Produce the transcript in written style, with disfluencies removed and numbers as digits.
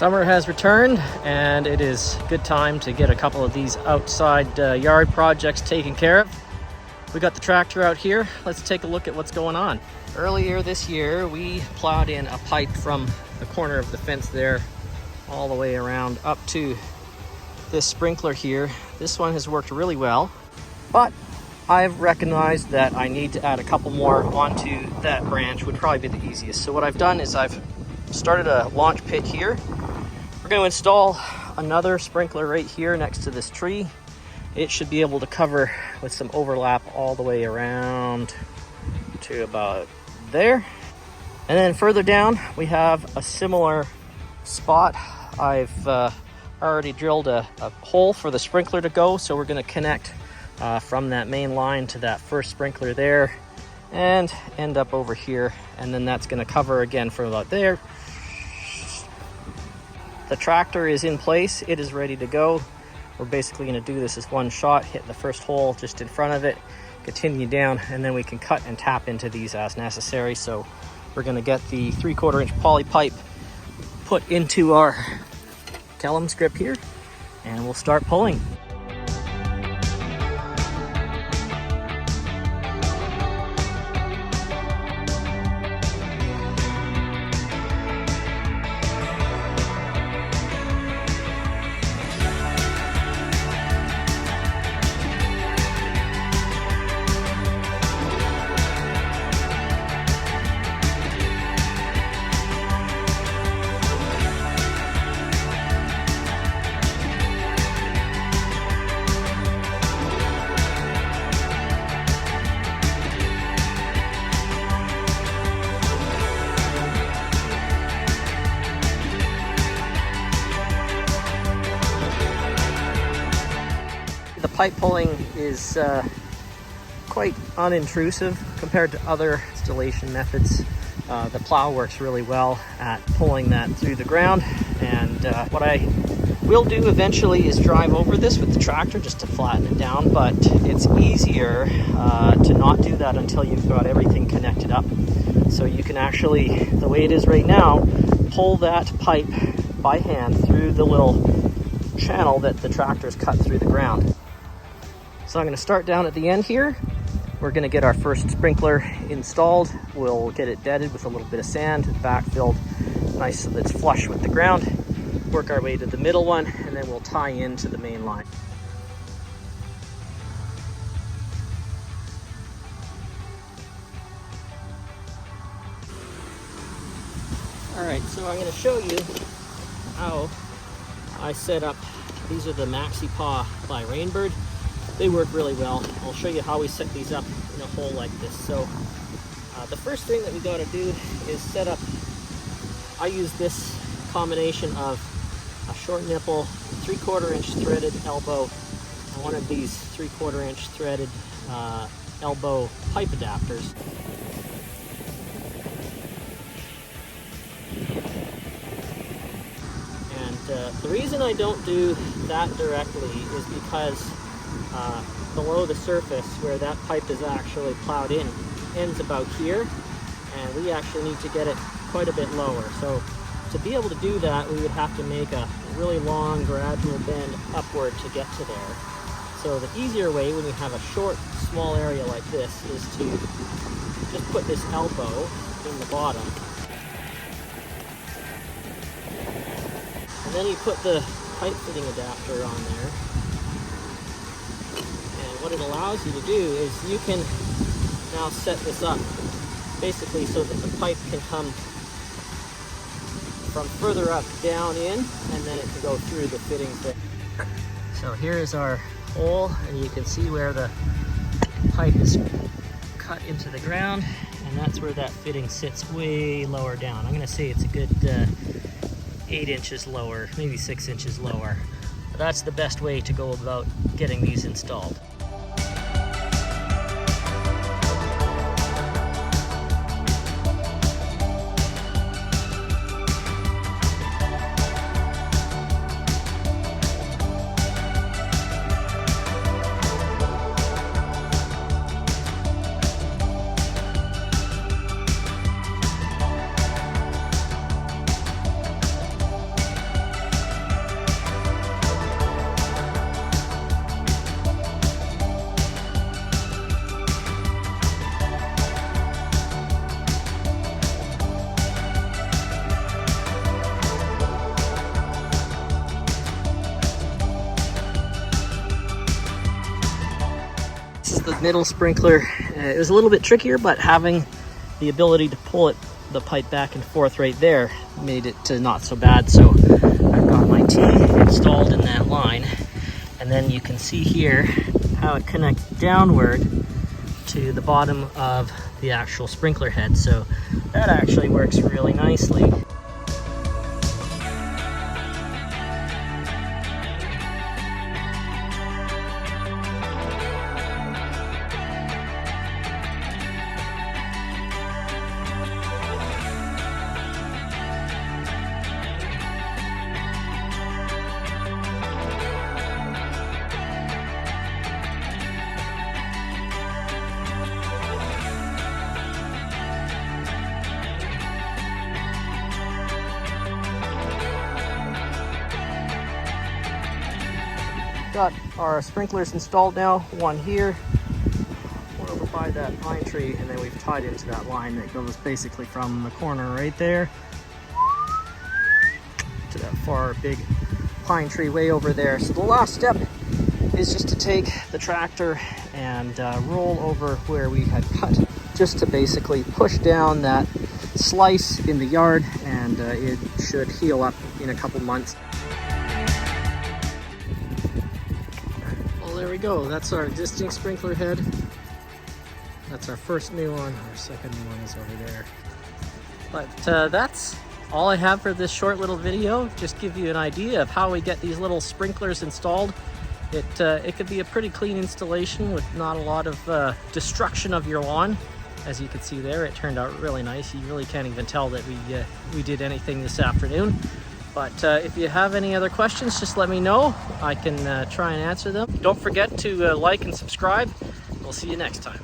Summer has returned, and it is a good time to get a couple of these outside yard projects taken care of. We got the tractor out here. Let's take a look at what's going on. Earlier this year, we plowed in a pipe from the corner of the fence there all the way around up to this sprinkler here. This one has worked really well, but I've recognized that I need to add a couple more onto that branch. Would probably be the easiest. So what I've done is I've started a launch pit here. We're going to install another sprinkler right here next to this tree. It should be able to cover with some overlap all the way around to about there. And then further down, we have a similar spot. I've already drilled a hole for the sprinkler to go, so we're going to connect from that main line to that first sprinkler there and end up over here. And then that's going to cover again from about there. The tractor is in place. It is ready to go. We're basically going to do this as one shot, hit the first hole just in front of it, continue down, and then we can cut and tap into these as necessary. So we're going to get the 3/4 inch poly pipe put into our Kellum script here, and we'll start pulling. The pipe pulling is quite unintrusive compared to other installation methods. The plow works really well at pulling that through the ground, and what I will do eventually is drive over this with the tractor just to flatten it down, but it's easier to not do that until you've got everything connected up. So you can actually, the way it is right now, pull that pipe by hand through the little channel that the tractor's cut through the ground. So I'm going to start down at the end here. We're going to get our first sprinkler installed. We'll get it deaded with a little bit of sand, backfilled nice so that it's flush with the ground. Work our way to the middle one, and then we'll tie into the main line. All right, so I'm going to show you how I set up. These are the Maxi Paw by Rainbird. They work really well. I'll show you how we set these up in a hole like this. So the first thing that we got to do is set up. I use this combination of a short nipple, 3/4 inch threaded elbow, and one of these 3/4 inch threaded elbow pipe adapters. And the reason I don't do that directly is because below the surface where that pipe is actually plowed in ends about here, and we actually need to get it quite a bit lower. So to be able to do that, we would have to make a really long gradual bend upward to get to there. So the easier way when you have a short, small area like this is to just put this elbow in the bottom. And then you put the pipe fitting adapter on there. What it allows you to do is you can now set this up basically so that the pipe can come from further up down in, and then it can go through the fittings there. So here is our hole, and you can see where the pipe is cut into the ground, and that's where that fitting sits way lower down. I'm going to say it's a good 8 inches lower, maybe 6 inches lower. But that's the best way to go about getting these installed. the middle sprinkler. It was a little bit trickier, but having the ability to pull the pipe back and forth right there made it not so bad. So I've got my T installed in that line, and then you can see here how it connects downward to the bottom of the actual sprinkler head. So that actually works really nicely. Got our sprinklers installed now, one here, one over by that pine tree, and then we've tied into that line that goes basically from the corner right there to that far big pine tree way over there. So the last step is just to take the tractor and roll over where we had cut, just to basically push down that slice in the yard, and it should heal up in a couple months. There we go. That's our existing sprinkler head. That's our first new one. Our second one is over there. But that's all I have for this short little video. Just give you an idea of how we get these little sprinklers installed. It could be a pretty clean installation with not a lot of destruction of your lawn. As you can see there, it turned out really nice. You really can't even tell that we did anything this afternoon. But if you have any other questions, just let me know. I can try and answer them. Don't forget to like and subscribe. We'll see you next time.